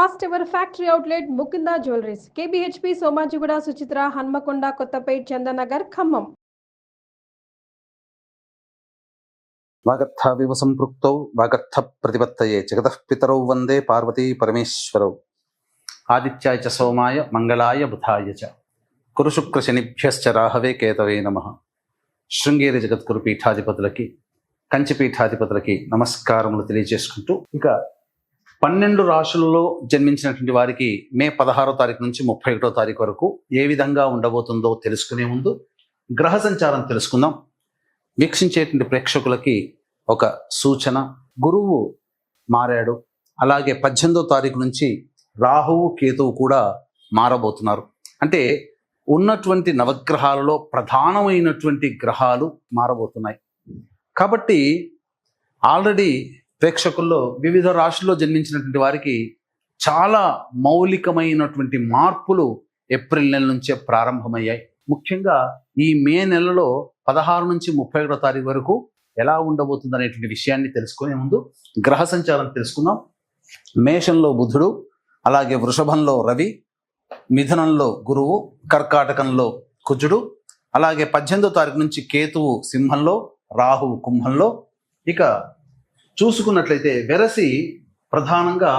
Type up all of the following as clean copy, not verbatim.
First ever factory outlet Mukunda jewelleries, KBHP, Somajiguda, Suchitra, Hanamkonda, Kothapet, Chandanagar, Khammam. వాగర్థావివ సంపృక్తౌ వాగర్థ ప్రతిపత్తయే జగతః పితరౌ వందే పార్వతీ పరమేశ్వరౌ. ఆదిత్యాయ చ సోమాయ మంగళాయ బుధాయ చ కురు శుక్ర శనిభ్యశ్చ రాహవే కేతవే నమః. శృంగేరి జగద్గురు పీఠాధిపతులకి, కంచి పీఠాధిపతులకి నమస్కారములు తెలియజేసుకుంటూ, ఇక 12 రాశులలో జన్మించినటువంటి వారికి మే 16వ తారీఖు నుంచి 31వ తారీఖు వరకు ఏ విధంగా ఉండబోతుందో తెలుసుకునే ముందు గ్రహ సంచారం తెలుసుకుందాం. వీక్షించేటువంటి ప్రేక్షకులకి ఒక సూచన: గురువు మారాడు. అలాగే 18వ తారీఖు నుంచి రాహువు, కేతువు కూడా మారబోతున్నారు. అంటే ఉన్నటువంటి నవగ్రహాలలో ప్రధానమైనటువంటి గ్రహాలు మారబోతున్నాయి. కాబట్టి ఆల్రెడీ ప్రేక్షకుల్లో వివిధ రాశుల్లో జన్మించినటువంటి వారికి చాలా మౌలికమైనటువంటి మార్పులు ఏప్రిల్ నెల నుంచే ప్రారంభమయ్యాయి. ముఖ్యంగా ఈ మే నెలలో 16 నుంచి 31వ తారీఖు వరకు ఎలా ఉండబోతుంది అనేటువంటి విషయాన్ని తెలుసుకునే ముందు గ్రహ సంచారం తెలుసుకుందాం. మేషంలో బుధుడు, అలాగే వృషభంలో రవి, మిథునంలో గురువు, కర్కాటకంలో కుజుడు, అలాగే 18వ తారీఖు నుంచి కేతువు సింహంలో, రాహువు కుంభంలో. ఇక చూసుకున్నట్లయితే వెరసి ప్రధానంగా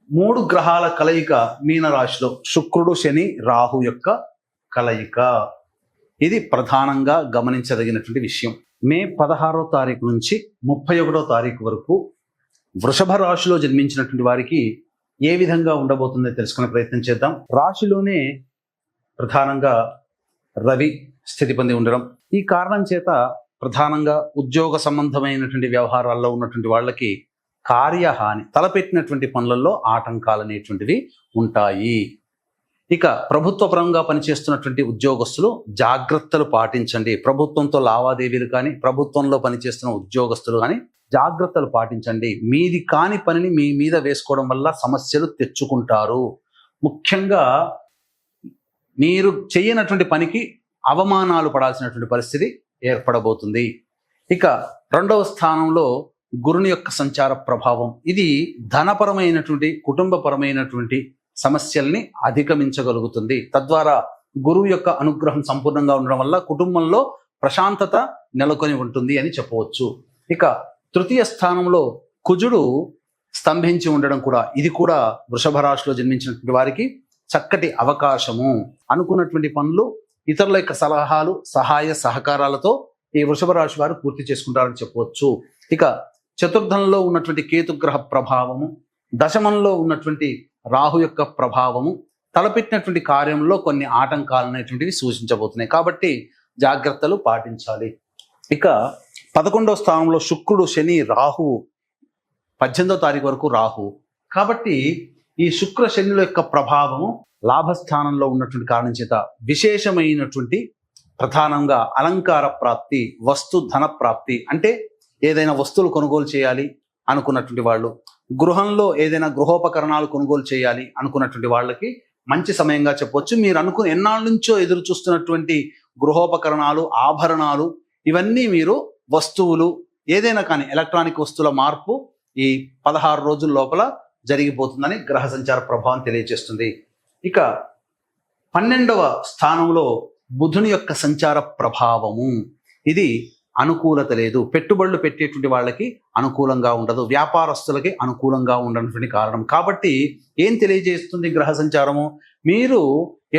3 గ్రహాల కలయిక మీనరాశిలో, శుక్రుడు, శని, రాహు యొక్క కలయిక. ఇది ప్రధానంగా గమనించదగినటువంటి విషయం. మే 16వ తారీఖు నుంచి 31వ తారీఖు వరకు వృషభ రాశిలో జన్మించినటువంటి వారికి ఏ విధంగా ఉండబోతుందో తెలుసుకునే ప్రయత్నం చేద్దాం. రాశిలోనే ప్రధానంగా రవి స్థితి పొంది ఉండడం, ఈ కారణం చేత ప్రధానంగా ఉద్యోగ సంబంధమైనటువంటి వ్యవహారాల్లో ఉన్నటువంటి వాళ్ళకి కార్యహాని, తలపెట్టినటువంటి పనులలో ఆటంకాలు అనేటువంటివి ఉంటాయి. ఇక ప్రభుత్వ పరంగా పనిచేస్తున్నటువంటి ఉద్యోగస్తులు జాగ్రత్తలు పాటించండి. ప్రభుత్వంతో లావాదేవీలు కానీ, ప్రభుత్వంలో పనిచేస్తున్న ఉద్యోగస్తులు కానీ జాగ్రత్తలు పాటించండి. మీది కాని పనిని మీ మీద వేసుకోవడం వల్ల సమస్యలు తెచ్చుకుంటారు. ముఖ్యంగా మీరు చేయనటువంటి పనికి అవమానాలు పడాల్సినటువంటి పరిస్థితి ఏర్పడబోతుంది. ఇక 2వ స్థానంలో గురుని యొక్క సంచార ప్రభావం, ఇది ధనపరమైనటువంటి, కుటుంబపరమైనటువంటి సమస్యల్ని అధిగమించగలుగుతుంది. తద్వారా గురువు యొక్క అనుగ్రహం సంపూర్ణంగా ఉండడం వల్ల కుటుంబంలో ప్రశాంతత నెలకొని ఉంటుంది అని చెప్పవచ్చు. ఇక 3వ స్థానంలో కుజుడు స్తంభించి ఉండడం కూడా, ఇది కూడా వృషభ రాశిలో జన్మించినటువంటి వారికి చక్కటి అవకాశము. అనుకున్నటువంటి పనులు ఇతరుల యొక్క సలహాలు, సహాయ సహకారాలతో ఈ వృషభ రాశి వారు పూర్తి చేసుకుంటారని చెప్పవచ్చు. ఇక 4థంలో ఉన్నటువంటి కేతుగ్రహ ప్రభావము, దశమంలో ఉన్నటువంటి రాహు యొక్క ప్రభావము తలపెట్టినటువంటి కార్యంలో కొన్ని ఆటంకాలు అనేటువంటివి సూచించబోతున్నాయి. కాబట్టి జాగ్రత్తలు పాటించాలి. ఇక 11వ స్థానంలో శుక్రుడు, శని, రాహువు 18వ తారీఖు వరకు రాహు. కాబట్టి ఈ శుక్ర శనుల యొక్క ప్రభావము లాభస్థానంలో ఉన్నటువంటి కారణం చేత విశేషమైనటువంటి, ప్రధానంగా అలంకార ప్రాప్తి, వస్తు ధన ప్రాప్తి. అంటే ఏదైనా వస్తువులు కొనుగోలు చేయాలి అనుకున్నటువంటి వాళ్ళు, గృహంలో ఏదైనా గృహోపకరణాలు కొనుగోలు చేయాలి అనుకున్నటువంటి వాళ్ళకి మంచి సమయంగా చెప్పవచ్చు. మీరు ఎన్నాళ్ళ నుంచో ఎదురు చూస్తున్నటువంటి గృహోపకరణాలు, ఆభరణాలు, ఇవన్నీ మీరు వస్తువులు ఏదైనా కానీ ఎలక్ట్రానిక్ వస్తువుల మార్పు ఈ 16 రోజుల లోపల జరిగిపోతుందని గ్రహ సంచార ప్రభావం తెలియజేస్తుంది. ఇక 12వ స్థానంలో బుధుని యొక్క సంచార ప్రభావము, ఇది అనుకూలత లేదు. పెట్టుబడులు పెట్టేటువంటి వాళ్ళకి అనుకూలంగా ఉండదు, వ్యాపారస్తులకి అనుకూలంగా ఉండనటువంటి కారణం. కాబట్టి ఏం తెలియజేస్తుంది గ్రహ సంచారము? మీరు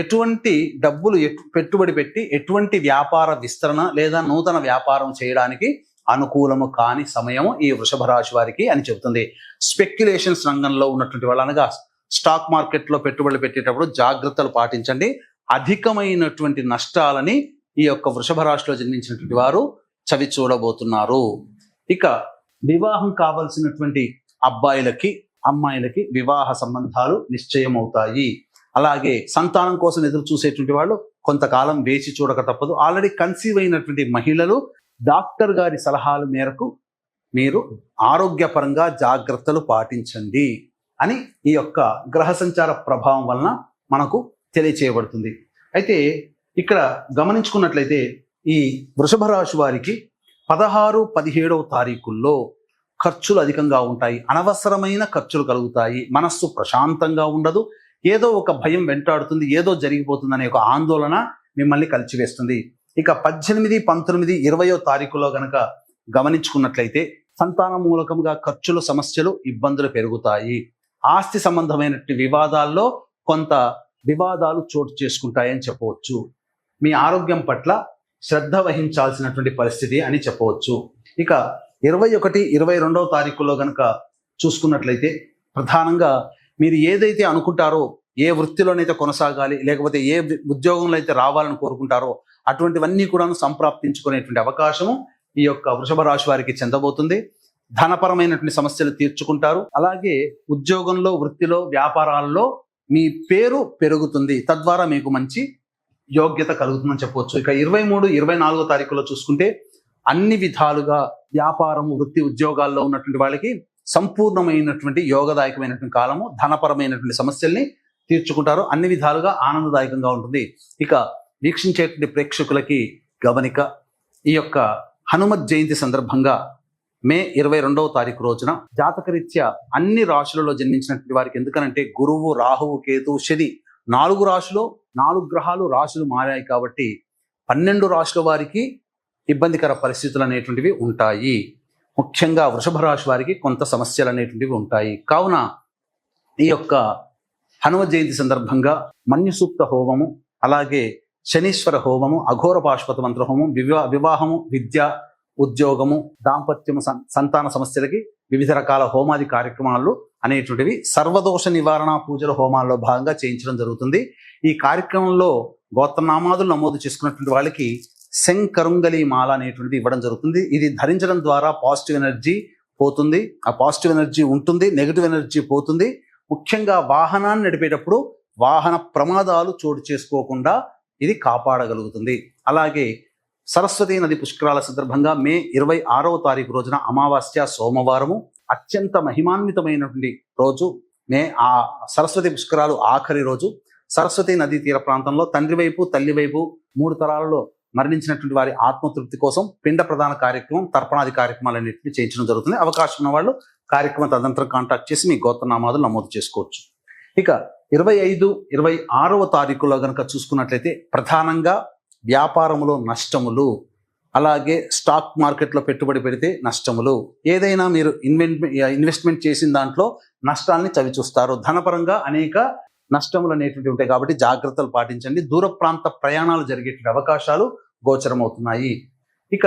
ఎటువంటి డబ్బులు పెట్టుబడి పెట్టి ఎటువంటి వ్యాపార విస్తరణ లేదా నూతన వ్యాపారం చేయడానికి అనుకూలము కాని సమయము ఈ వృషభ రాశి వారికి అని చెబుతుంది. స్పెక్యులేషన్స్ రంగంలో ఉన్నటువంటి వాళ్ళు, అనగా స్టాక్ మార్కెట్లో పెట్టుబడులు పెట్టేటప్పుడు జాగ్రత్తలు పాటించండి. అధికమైనటువంటి నష్టాలని ఈ యొక్క వృషభ రాశిలో జన్మించినటువంటి వారు చవి చూడబోతున్నారు. ఇక వివాహం కావాల్సినటువంటి అబ్బాయిలకి, అమ్మాయిలకి వివాహ సంబంధాలు నిశ్చయం అవుతాయి. అలాగే సంతానం కోసం ఎదురు చూసేటువంటి వాళ్ళు కొంతకాలం వేచి చూడక తప్పదు. ఆల్రెడీ కన్సీవ్ అయినటువంటి మహిళలు డాక్టర్ గారి సలహాల మేరకు మీరు ఆరోగ్యపరంగా జాగ్రత్తలు పాటించండి అని ఈ యొక్క గ్రహ సంచార ప్రభావం వలన మనకు తెలియచేయబడుతుంది. అయితే ఇక్కడ గమనించుకున్నట్లయితే ఈ వృషభ రాశి వారికి 16, 17వ తారీఖుల్లో ఖర్చులు అధికంగా ఉంటాయి, అనవసరమైన ఖర్చులు కలుగుతాయి, మనస్సు ప్రశాంతంగా ఉండదు, ఏదో ఒక భయం వెంటాడుతుంది, ఏదో జరిగిపోతుంది అనే ఒక ఆందోళన మిమ్మల్ని కలిచివేస్తుంది. ఇక 18, 19, 20వ తారీఖులో గనక గమనించుకున్నట్లయితే సంతాన మూలకంగా ఖర్చులు, సమస్యలు, ఇబ్బందులు పెరుగుతాయి. ఆస్తి సంబంధమైనటువంటి వివాదాల్లో కొంత వివాదాలు చోటు చేసుకుంటాయని చెప్పవచ్చు. మీ ఆరోగ్యం పట్ల శ్రద్ధ వహించాల్సినటువంటి పరిస్థితి అని చెప్పవచ్చు. ఇక 21, 22వ తారీఖులో గనక చూసుకున్నట్లయితే ప్రధానంగా మీరు ఏదైతే అనుకుంటారో, ఏ వృత్తిలోనైతే కొనసాగాలి, లేకపోతే ఏ ఉద్యోగంలో అయితే రావాలని కోరుకుంటారో అటువంటివన్నీ కూడా సంప్రాప్తించుకునేటువంటి అవకాశము ఈ యొక్క వృషభ రాశి వారికి చెందబోతుంది. ధనపరమైనటువంటి సమస్యలు తీర్చుకుంటారు. అలాగే ఉద్యోగంలో, వృత్తిలో, వ్యాపారాల్లో మీ పేరు పెరుగుతుంది, తద్వారా మీకు మంచి యోగ్యత కలుగుతుందని చెప్పవచ్చు. ఇక 23, 24వ తారీఖులో చూసుకుంటే అన్ని విధాలుగా వ్యాపారం, వృత్తి, ఉద్యోగాల్లో ఉన్నటువంటి వాళ్ళకి సంపూర్ణమైనటువంటి యోగదాయకమైనటువంటి కాలము. ధనపరమైనటువంటి సమస్యల్ని తీర్చుకుంటారు, అన్ని విధాలుగా ఆనందదాయకంగా ఉంటుంది. ఇక వీక్షించేటువంటి ప్రేక్షకులకి గమనిక, ఈ యొక్క హనుమత్ జయంతి సందర్భంగా మే 22వ తారీఖు రోజున జాతకరీత్యా అన్ని రాశులలో జన్మించినటువంటి వారికి, ఎందుకనంటే గురువు, రాహువు, కేతు, శని 4 రాశులు, 4 గ్రహాలు రాశులు మారాయి కాబట్టి 12 రాశుల వారికి ఇబ్బందికర పరిస్థితులు అనేటువంటివి ఉంటాయి. ముఖ్యంగా వృషభ రాశి వారికి కొంత సమస్యలు అనేటువంటివి ఉంటాయి. కావున ఈ యొక్క హనుమ జయంతి సందర్భంగా మన్యు సూక్త హోమము, అలాగే శనీశ్వర హోమము, అఘోర పాశుపత మంత్ర హోమం, వివాహము, విద్య, ఉద్యోగము, దాంపత్యము, సంతాన సమస్యలకి వివిధ రకాల హోమాది కార్యక్రమాలు అనేటువంటివి సర్వదోష నివారణ పూజల హోమాల్లో భాగంగా చేయించడం జరుగుతుంది. ఈ కార్యక్రమంలో గోత్రనామాదులు నమోదు చేసుకున్నటువంటి వాళ్ళకి శంకరుంగలి మాల అనేటువంటిది ఇవ్వడం జరుగుతుంది. ఇది ధరించడం ద్వారా పాజిటివ్ ఎనర్జీ పోతుంది, ఆ పాజిటివ్ ఎనర్జీ ఉంటుంది, నెగిటివ్ ఎనర్జీ పోతుంది. ముఖ్యంగా వాహనాన్ని నడిపేటప్పుడు వాహన ప్రమాదాలు చోటు చేసుకోకుండా ఇది కాపాడగలుగుతుంది. అలాగే సరస్వతీ నది పుష్కరాల సందర్భంగా మే 26వ తారీఖు రోజున అమావాస్య సోమవారము, అత్యంత మహిమాన్వితమైనటువంటి రోజు. ఆ సరస్వతి పుష్కరాలు ఆఖరి రోజు. సరస్వతీ నదీ తీర ప్రాంతంలో తండ్రి వైపు, తల్లి వైపు 3 తరాలలో మరణించినటువంటి వారి ఆత్మతృప్తి కోసం పిండ ప్రధాన కార్యక్రమం, తర్పణాది కార్యక్రమాలన్నింటినీ చేయించడం జరుగుతుంది. అవకాశం ఉన్న వాళ్ళు కార్యక్రమం తదనంతరం కాంటాక్ట్ చేసి మీ గోత్రనామాదులు నమోదు చేసుకోవచ్చు. ఇక 25, 26వ తారీఖులో కనుక చూసుకున్నట్లయితే ప్రధానంగా వ్యాపారములో నష్టములు, అలాగే స్టాక్ మార్కెట్లో పెట్టుబడి పెడితే నష్టములు, ఏదైనా మీరు ఇన్వెస్ట్మెంట్ చేసిన దాంట్లో నష్టాలని చవిచూస్తారు. ధనపరంగా అనేక నష్టములు అనేటువంటి ఉంటాయి కాబట్టి జాగ్రత్తలు పాటించండి. దూర ప్రాంత ప్రయాణాలు జరిగేటువంటి అవకాశాలు గోచరమవుతున్నాయి. ఇక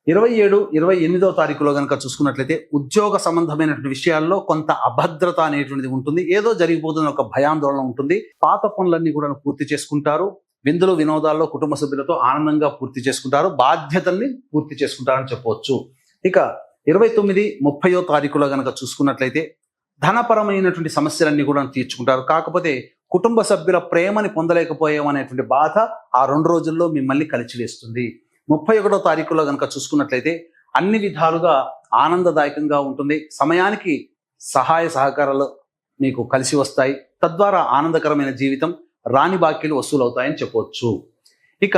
27, 28వ తారీఖులో కనుక చూసుకున్నట్లయితే ఉద్యోగ సంబంధమైనటువంటి విషయాల్లో కొంత అభద్రత అనేటువంటిది ఉంటుంది. ఏదో జరిగిపోతున్న ఒక భయాందోళన ఉంటుంది. పాత పనులన్నీ కూడా పూర్తి చేసుకుంటారు. విందులు, వినోదాల్లో కుటుంబ సభ్యులతో ఆనందంగా పూర్తి చేసుకుంటారు. బాధ్యతల్ని పూర్తి చేసుకుంటారని చెప్పవచ్చు. ఇక 29, 30వ తారీఖులో కనుక చూసుకున్నట్లయితే ధనపరమైనటువంటి సమస్యలన్నీ కూడా తీర్చుకుంటారు. కాకపోతే కుటుంబ సభ్యుల ప్రేమని పొందలేకపోయామనేటువంటి బాధ ఆ 2 రోజుల్లో మిమ్మల్ని కలిచివేస్తుంది. 31వ తారీఖులో కనుక చూసుకున్నట్లయితే అన్ని విధాలుగా ఆనందదాయకంగా ఉంటుంది. సమయానికి సహాయ సహకారాలు మీకు కలిసి వస్తాయి. తద్వారా ఆనందకరమైన జీవితం, రాని బాకీలు వసూలవుతాయని చెప్పవచ్చు. ఇక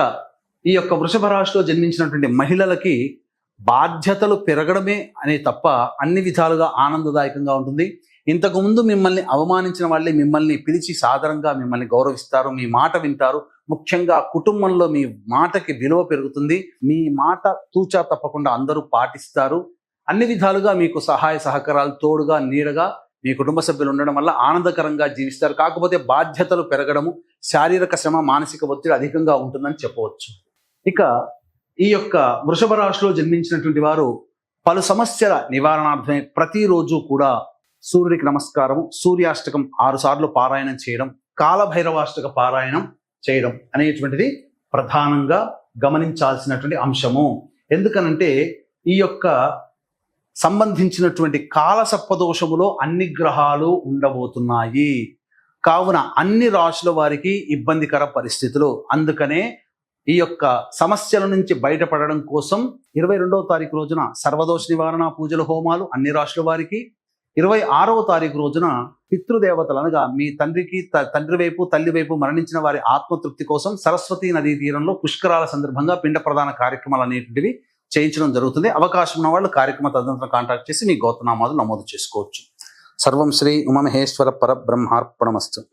ఈ యొక్క వృషభ రాశిలో జన్మించినటువంటి మహిళలకి బాధ్యతలు పెరగడమే అనే తప్ప అన్ని విధాలుగా ఆనందదాయకంగా ఉంటుంది. ఇంతకుముందు మిమ్మల్ని అవమానించిన వాళ్ళే మిమ్మల్ని పిలిచి సాదరంగా మిమ్మల్ని గౌరవిస్తారు, మీ మాట వింటారు. ముఖ్యంగా కుటుంబంలో మీ మాటకి విలువ పెరుగుతుంది. మీ మాట తూచా తప్పకుండా అందరూ పాటిస్తారు. అన్ని విధాలుగా మీకు సహాయ సహకారాలు తోడుగా, నీడగా మీ కుటుంబ సభ్యులు ఉండడం వల్ల ఆనందకరంగా జీవిస్తారు. కాకపోతే బాధ్యతలు పెరగడము, శారీరక శ్రమ, మానసిక ఒత్తిడి అధికంగా ఉంటుందని చెప్పవచ్చు. ఇక ఈ యొక్క వృషభ రాశిలో జన్మించినటువంటి వారు పలు సమస్యల నివారణార్థమే ప్రతిరోజు కూడా సూర్యుడికి నమస్కారము, సూర్యాష్టకం 6 సార్లు పారాయణం చేయడం, కాలభైరవాష్టక పారాయణం చేయడం అనేటువంటిది ప్రధానంగా గమనించాల్సినటువంటి అంశము. ఎందుకనంటే ఈ యొక్క సంబంధించినటువంటి కాల సర్పదోషములో అన్ని గ్రహాలు ఉండబోతున్నాయి. కావున అన్ని రాశుల వారికి ఇబ్బందికర పరిస్థితులు. అందుకనే ఈ యొక్క సమస్యల నుంచి బయటపడడం కోసం 22వ తారీఖు రోజున సర్వదోష నివారణ పూజల హోమాలు అన్ని రాశుల వారికి, 26వ తారీఖు రోజున పితృదేవతలు అనగా మీ తండ్రి వైపు, తల్లి వైపు మరణించిన వారి ఆత్మతృప్తి కోసం సరస్వతీ నదీ తీరంలో పుష్కరాల సందర్భంగా పిండ ప్రధాన కార్యక్రమాలు అనేటువంటివి చేయించడం జరుగుతుంది. అవకాశం ఉన్న వాళ్ళు కార్యక్రమ తదనంతరం కాంటాక్ట్ చేసి మీ గోత్రనామాలు నమోదు చేసుకోవచ్చు. సర్వం శ్రీ ఉమామహేశ్వర పరబ్రహ్మార్పణమస్తు.